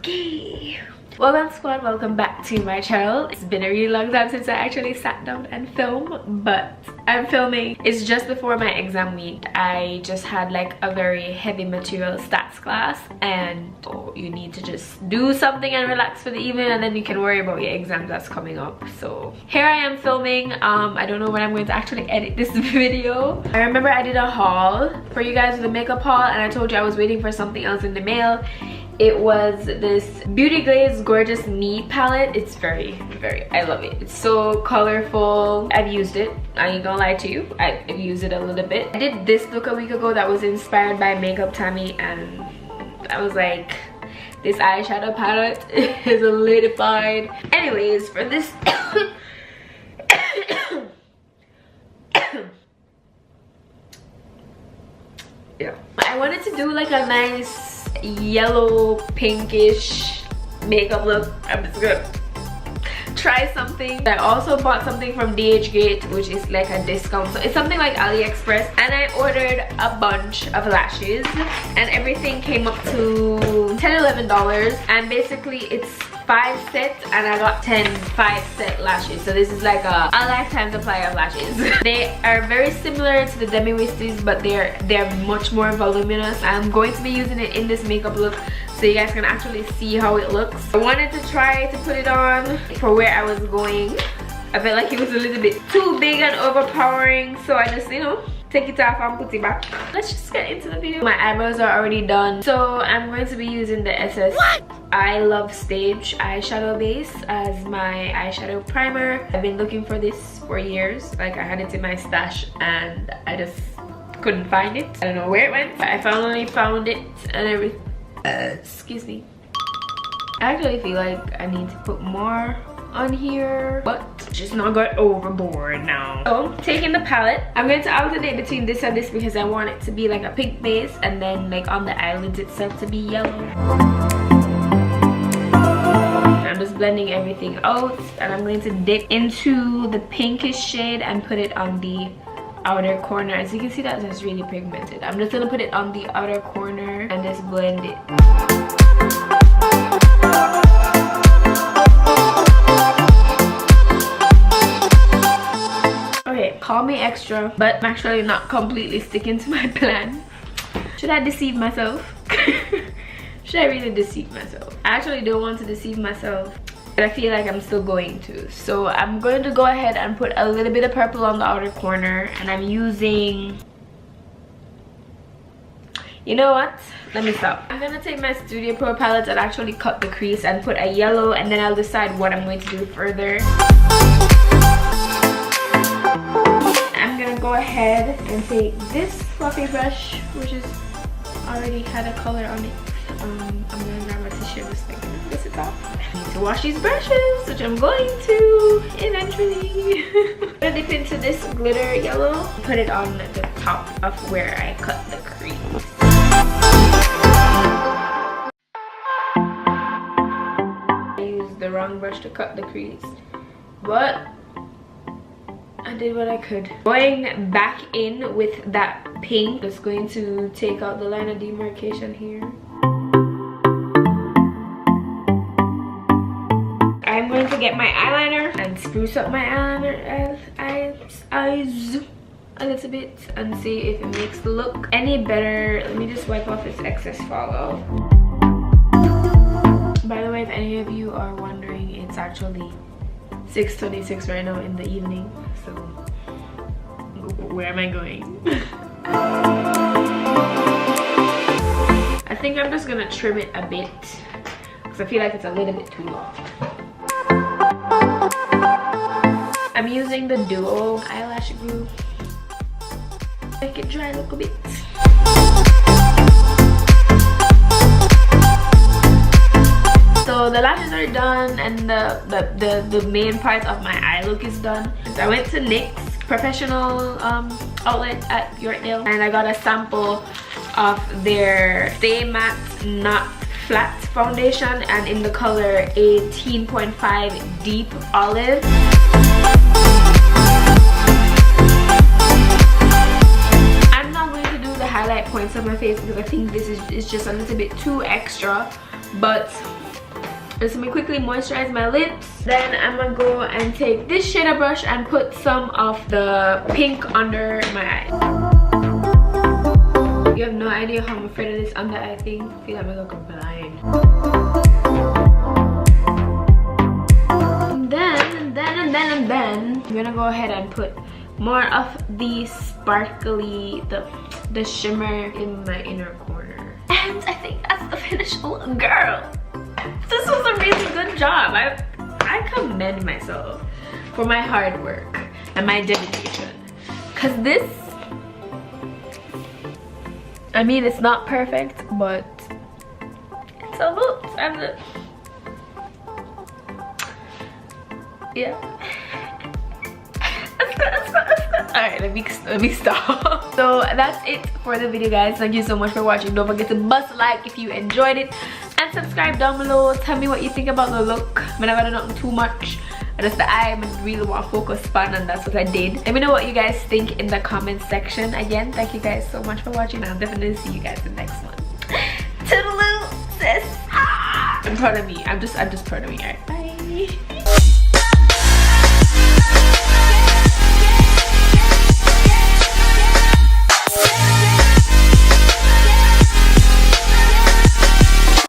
Okay, welcome squad, welcome back to my channel. It's been a really long time since I actually sat down and filmed, but I'm filming. It's just before my exam week. I just had like a very heavy material stats class, and you need to just do something and relax for the evening, and then you can worry about your exams that's coming up. So here I am filming. I don't know when I'm going to actually edit this video. I remember I did a haul for you guys with a makeup haul, and I told you I was waiting for something else in the mail. It was this Beauty Glaze Gorgeous Me palette. It's very, I love it. It's so colorful. I've used it. I ain't gonna lie to you. I've used it a little bit. I did this look a week ago that was inspired by Makeup Tammy, and I was like, this eyeshadow palette is solidified. Anyways, for this yeah, I wanted to do like a nice yellow pinkish makeup look. I'm just gonna try something. I also bought something from DHgate, which is like a discount, so it's something like AliExpress, and I ordered a bunch of lashes, and everything came up to $10–11, and basically it's 5 sets, and I got 10 5-set lashes. So this is like a lifetime supply of lashes. They are very similar to the Demi Wisties, but they're much more voluminous. I'm going to be using it in this makeup look, so you guys can actually see how it looks. I wanted to try to put it on for where I was going. I felt like it was a little bit too big and overpowering, so I just, you know, take it off and put it back. Let's just get into the video. My eyebrows are already done, so I'm going to be using the SS I Love Stage eyeshadow base as my eyeshadow primer. I've been looking for this for years. Like, I had it in my stash and I just couldn't find it. I don't know where it went, but I finally found it and everything. Excuse me. I actually feel like I need to put more on here, but just not go overboard now. So taking the palette, I'm going to alternate between this and this because I want it to be like a pink base, and then like on the eyelids itself to be yellow. I'm just blending everything out, and I'm going to dip into the pinkish shade and put it on the outer corner. As you can see, that is really pigmented. I'm just going to put it on the outer corner and just blend it. Call me extra, but I'm actually not completely sticking to my plan. Should I deceive myself? Should I really deceive myself? I actually don't want to deceive myself, but I feel like I'm still going to. So I'm going to go ahead and put a little bit of purple on the outer corner, and I'm using, you know what? Let me stop. I'm gonna take my Studio Pro palette and actually cut the crease and put a yellow, and then I'll decide what I'm going to do further. I'm gonna go ahead and take this fluffy brush, which is already had a color on it. I'm gonna grab a tissue just like this it off. I need to wash these brushes, which I'm going to eventually. I'm gonna dip into this glitter yellow, put it on the top of where I cut the crease. I used the wrong brush to cut the crease, but I did what I could. Going back in with that pink, just going to take out the line of demarcation here. I'm going to get my eyeliner and spruce up my eyeliner eyes a little bit and see if it makes the look any better. Let me just wipe off this excess fallout. By the way, if any of you are wondering, it's actually 6:26 right now in the evening, so where am I going? I think I'm just gonna trim it a bit because I feel like it's a little bit too long. I'm using the Duo eyelash glue. Make it dry a little bit. So the lashes are done, and the main part of my eye look is done. So I went to NYX professional outlet at Yorkdale, and I got a sample of their Stay Matte Not Flat foundation, and in the color 18.5 Deep Olive. I'm not going to do the highlight points of my face because I think this is just a little bit too extra, but Just let me quickly moisturize my lips. Then I'm gonna go and take this shader brush and put some of the pink under my eye. You have no idea how I'm afraid of this under eye thing. I feel like I'm gonna go blind. And then I'm gonna go ahead and put more of the sparkly, the shimmer in my inner corner. And I think that's the finished look, girl. This was a really good job. I commend myself for my hard work and my dedication. Cause this, I mean, it's not perfect, but it's a look. Yeah. Alright, let me stop. So that's it for the video, guys. Thank you so much for watching. Don't forget to bust a like if you enjoyed it, and subscribe down below. Tell me what you think about the look. I'm not gonna do too much. Just the eye, I really want to focus on, and that's what I did. Let me know what you guys think in the comment section. Again, thank you guys so much for watching. I'll definitely see you guys in the next one. Toodaloo, sis. I'm proud of me. I'm just proud of me. Alright, bye.